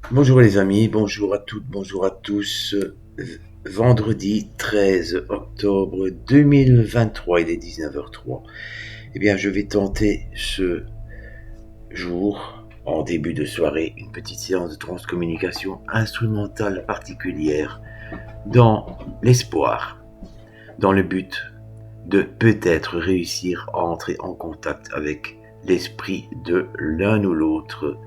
Bonjour les amis, bonjour à toutes, bonjour à tous. Vendredi 13 octobre 2023, il est 19h03. Eh bien, je vais tenter ce jour, en début de soirée, une petite séance de transcommunication instrumentale particulière dans l'espoir, dans le but de peut-être réussir à entrer en contact avec l'esprit de l'un ou l'autre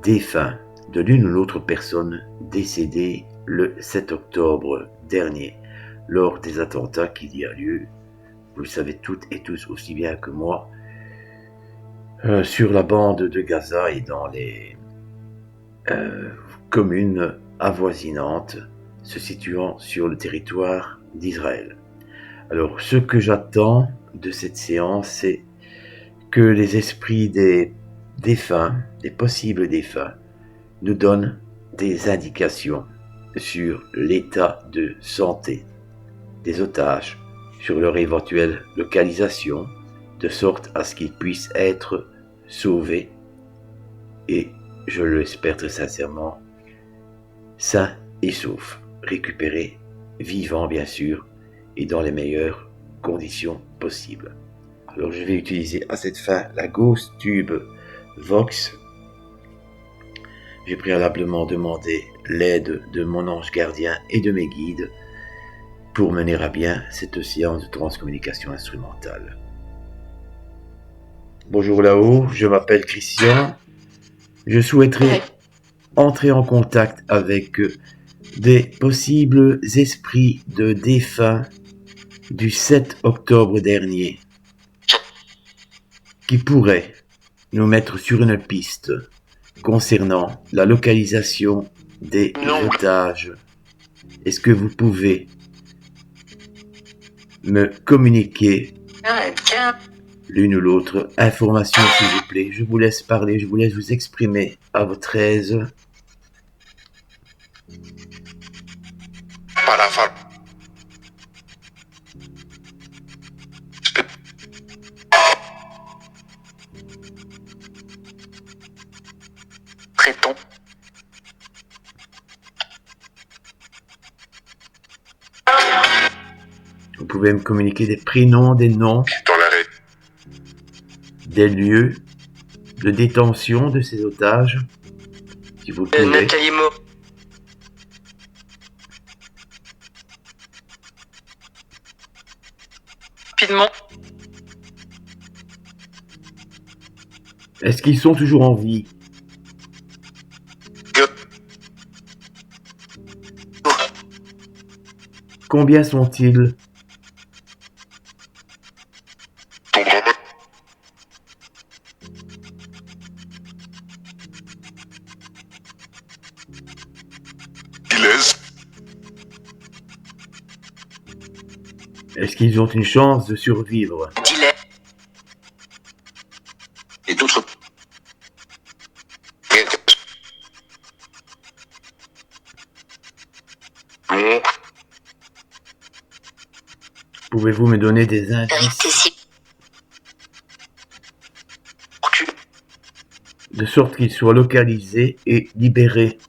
défunt, de l'une ou l'autre personne décédée le 7 octobre dernier lors des attentats qu'il y a lieu, vous le savez toutes et tous aussi bien que moi, sur la bande de Gaza et dans les communes avoisinantes se situant sur le territoire d'Israël. Alors, ce que j'attends de cette séance, c'est que les esprits des défunts, des possibles défunts, nous donnent des indications sur l'état de santé des otages, sur leur éventuelle localisation, de sorte à ce qu'ils puissent être sauvés et, je l'espère très sincèrement, sains et saufs, récupérés, vivants bien sûr, et dans les meilleures conditions possibles. Alors je vais utiliser à cette fin la Ghost Tube Vox. J'ai préalablement demandé l'aide de mon ange gardien et de mes guides pour mener à bien cette séance de transcommunication instrumentale. Bonjour là-haut, je m'appelle Christian. Je souhaiterais entrer en contact avec des possibles esprits de défunts du 7 octobre dernier qui pourraient nous mettre sur une piste concernant la localisation des otages. Est-ce que vous pouvez me communiquer l'une ou l'autre information, s'il vous plaît? Je vous laisse parler, je vous laisse vous exprimer à votre aise. Prétend. Vous pouvez me communiquer des prénoms, des noms, Dans l'arrêt. des lieux de détention de ces otages, si vous le pouvez. Nathalie Mo. Rapidement. Est-ce qu'ils sont toujours en vie? Combien sont-ils? Est-ce qu'ils ont une chance de survivre? Dillet. Et d'autres. Pouvez-vous me donner des indices de sorte qu'ils soient localisés et libérés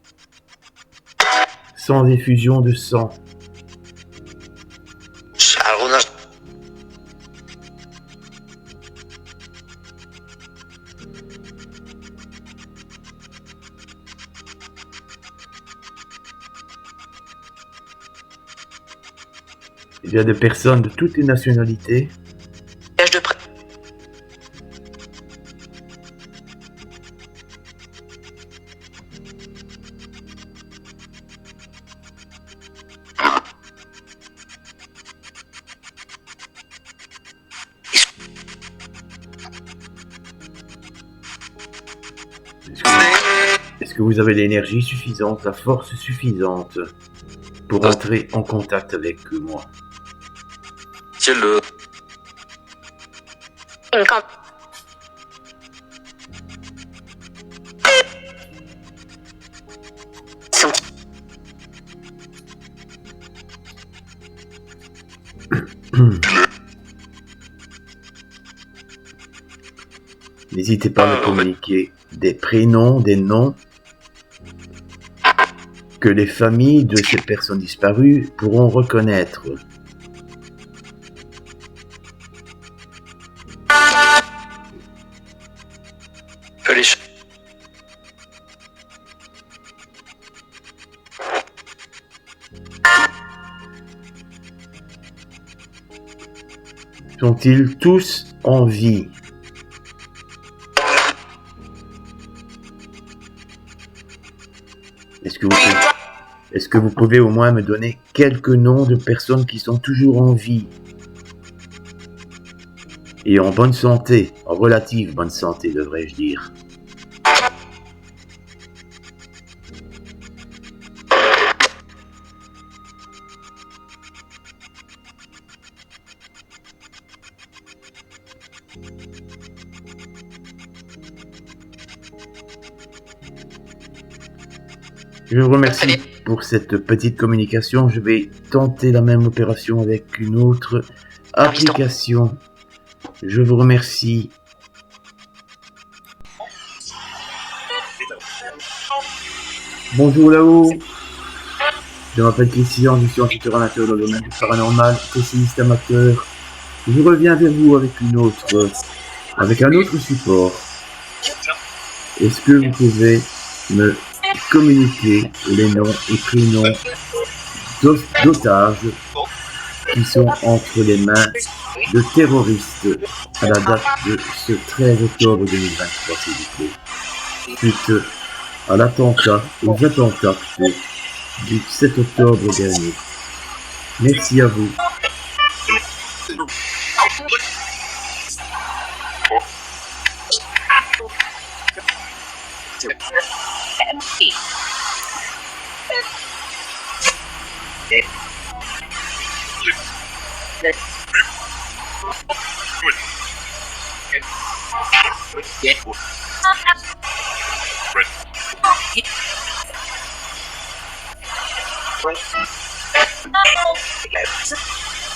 sans effusion de sang? Il y a des personnes de toutes les nationalités. De près. Est-ce que vous avez l'énergie suffisante, la force suffisante pour entrer en contact avec moi? C'est le. N'hésitez pas à me communiquer des prénoms, des noms que les familles de ces personnes disparues pourront reconnaître. Que les Sont-ils tous en vie? Est-ce que vous pouvez au moins me donner quelques noms de personnes qui sont toujours en vie et en bonne santé, en relative bonne santé, devrais-je dire? Je vous remercie pour cette petite communication. Je vais tenter la même opération avec une autre application. Je vous remercie. Bonjour là-haut. Je m'appelle Christian, je suis enquêteur amateur dans le domaine du paranormal, pessimiste amateur. Je reviens vers vous avec un autre support. Est-ce que vous pouvez me communiquer les noms et prénoms d'otages qui sont entre les mains de terroristes à la date de ce 13 octobre 2023, s'il vous plaît, suite à aux attentats du 7 octobre dernier. Merci à vous.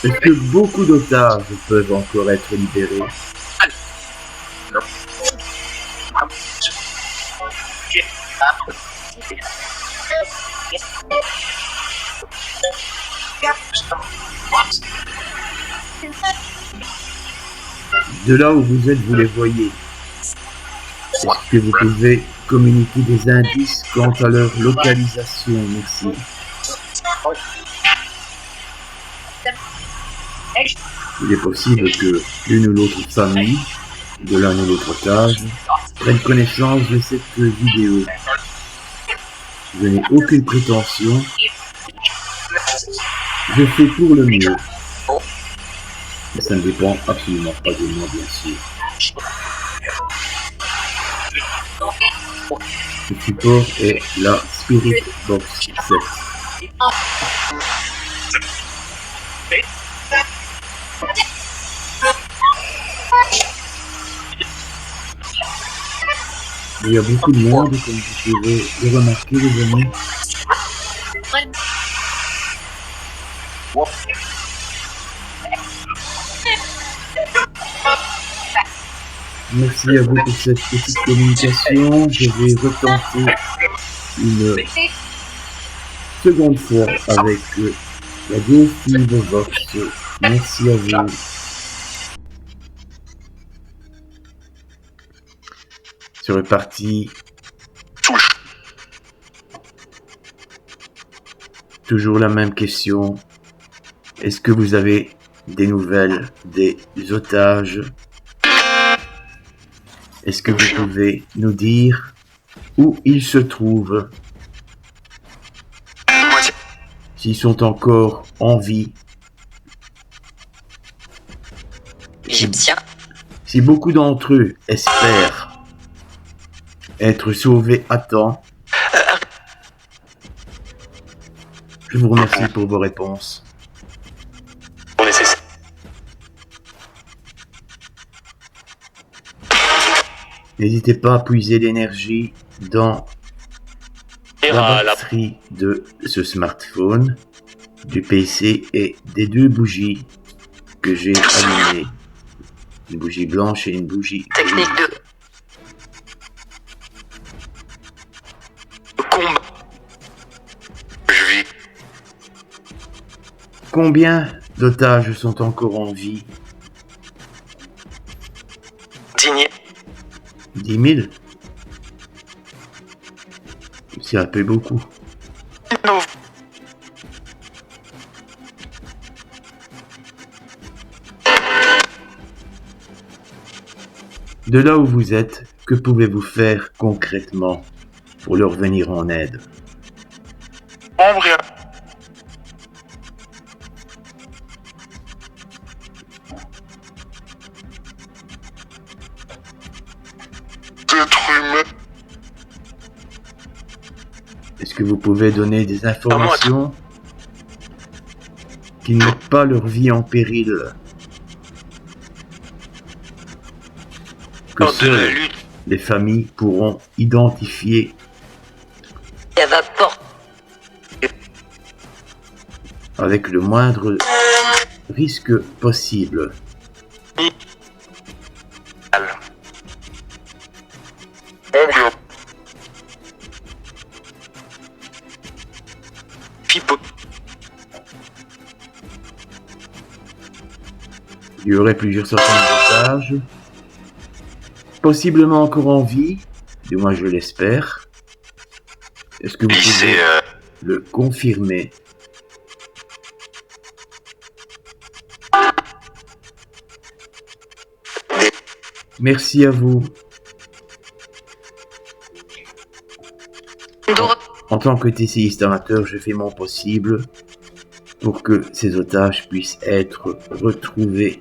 Est-ce que beaucoup d'otages peuvent encore être libérés? De là où vous êtes, vous les voyez. Est-ce que vous pouvez communiquer des indices quant à leur localisation? Merci. Il est possible que l'une ou l'autre famille de l'un ou l'autre otage prenne connaissance de cette vidéo. Je n'ai aucune prétention. Je fais pour le mieux. Mais ça ne dépend absolument pas de moi, bien sûr. Ce support est la Spirit Box 7. Il y a beaucoup de monde, comme vous pouvez le remarquer, les amis. Merci à vous pour cette petite communication. Je vais retenter une seconde fois avec la GoFibre Vox. Merci à vous. C'est reparti. Toujours la même question. Est-ce que vous avez des nouvelles des otages? Est-ce que vous pouvez nous dire où ils se trouvent? S'ils sont encore en vie? Égyptien. Si beaucoup d'entre eux espèrent être sauvés à temps, je vous remercie pour vos réponses. N'hésitez pas à puiser l'énergie dans la batterie de ce smartphone, du PC et des deux bougies que j'ai allumées. Une bougie blanche et une bougie Technique grise. de combat. Combien d'otages sont encore en vie? 10 000. 10 000? C'est un peu beaucoup. Non. De là où vous êtes, que pouvez-vous faire concrètement pour leur venir en aide? Rien. D'être humain. Est-ce que vous pouvez donner des informations qui ne mettent pas leur vie en péril? Que Lors de la seules lutte, les familles pourront identifier évapore. avec le moindre risque possible. Rien. Pipo. Il y aurait plusieurs centaines d'otages, possiblement encore en vie, du moins je l'espère. Est-ce que vous pouvez le confirmer? Merci à vous. En tant que TCiste amateur, je fais mon possible pour que ces otages puissent être retrouvés.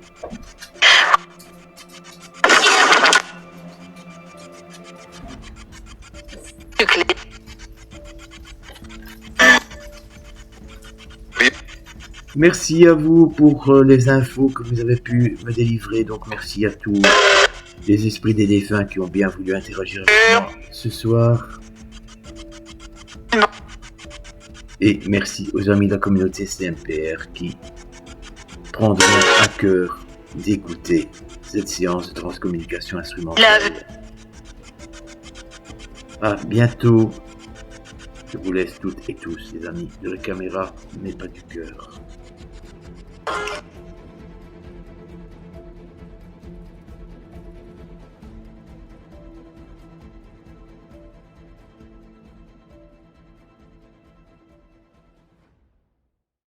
Merci à vous pour les infos que vous avez pu me délivrer. Donc merci à tous les esprits des défunts qui ont bien voulu interagir avec moi ce soir. Et merci aux amis de la communauté CMPR qui prendront à cœur d'écouter cette séance de transcommunication instrumentale. À bientôt. Je vous laisse toutes et tous, les amis de la caméra, mais pas du cœur.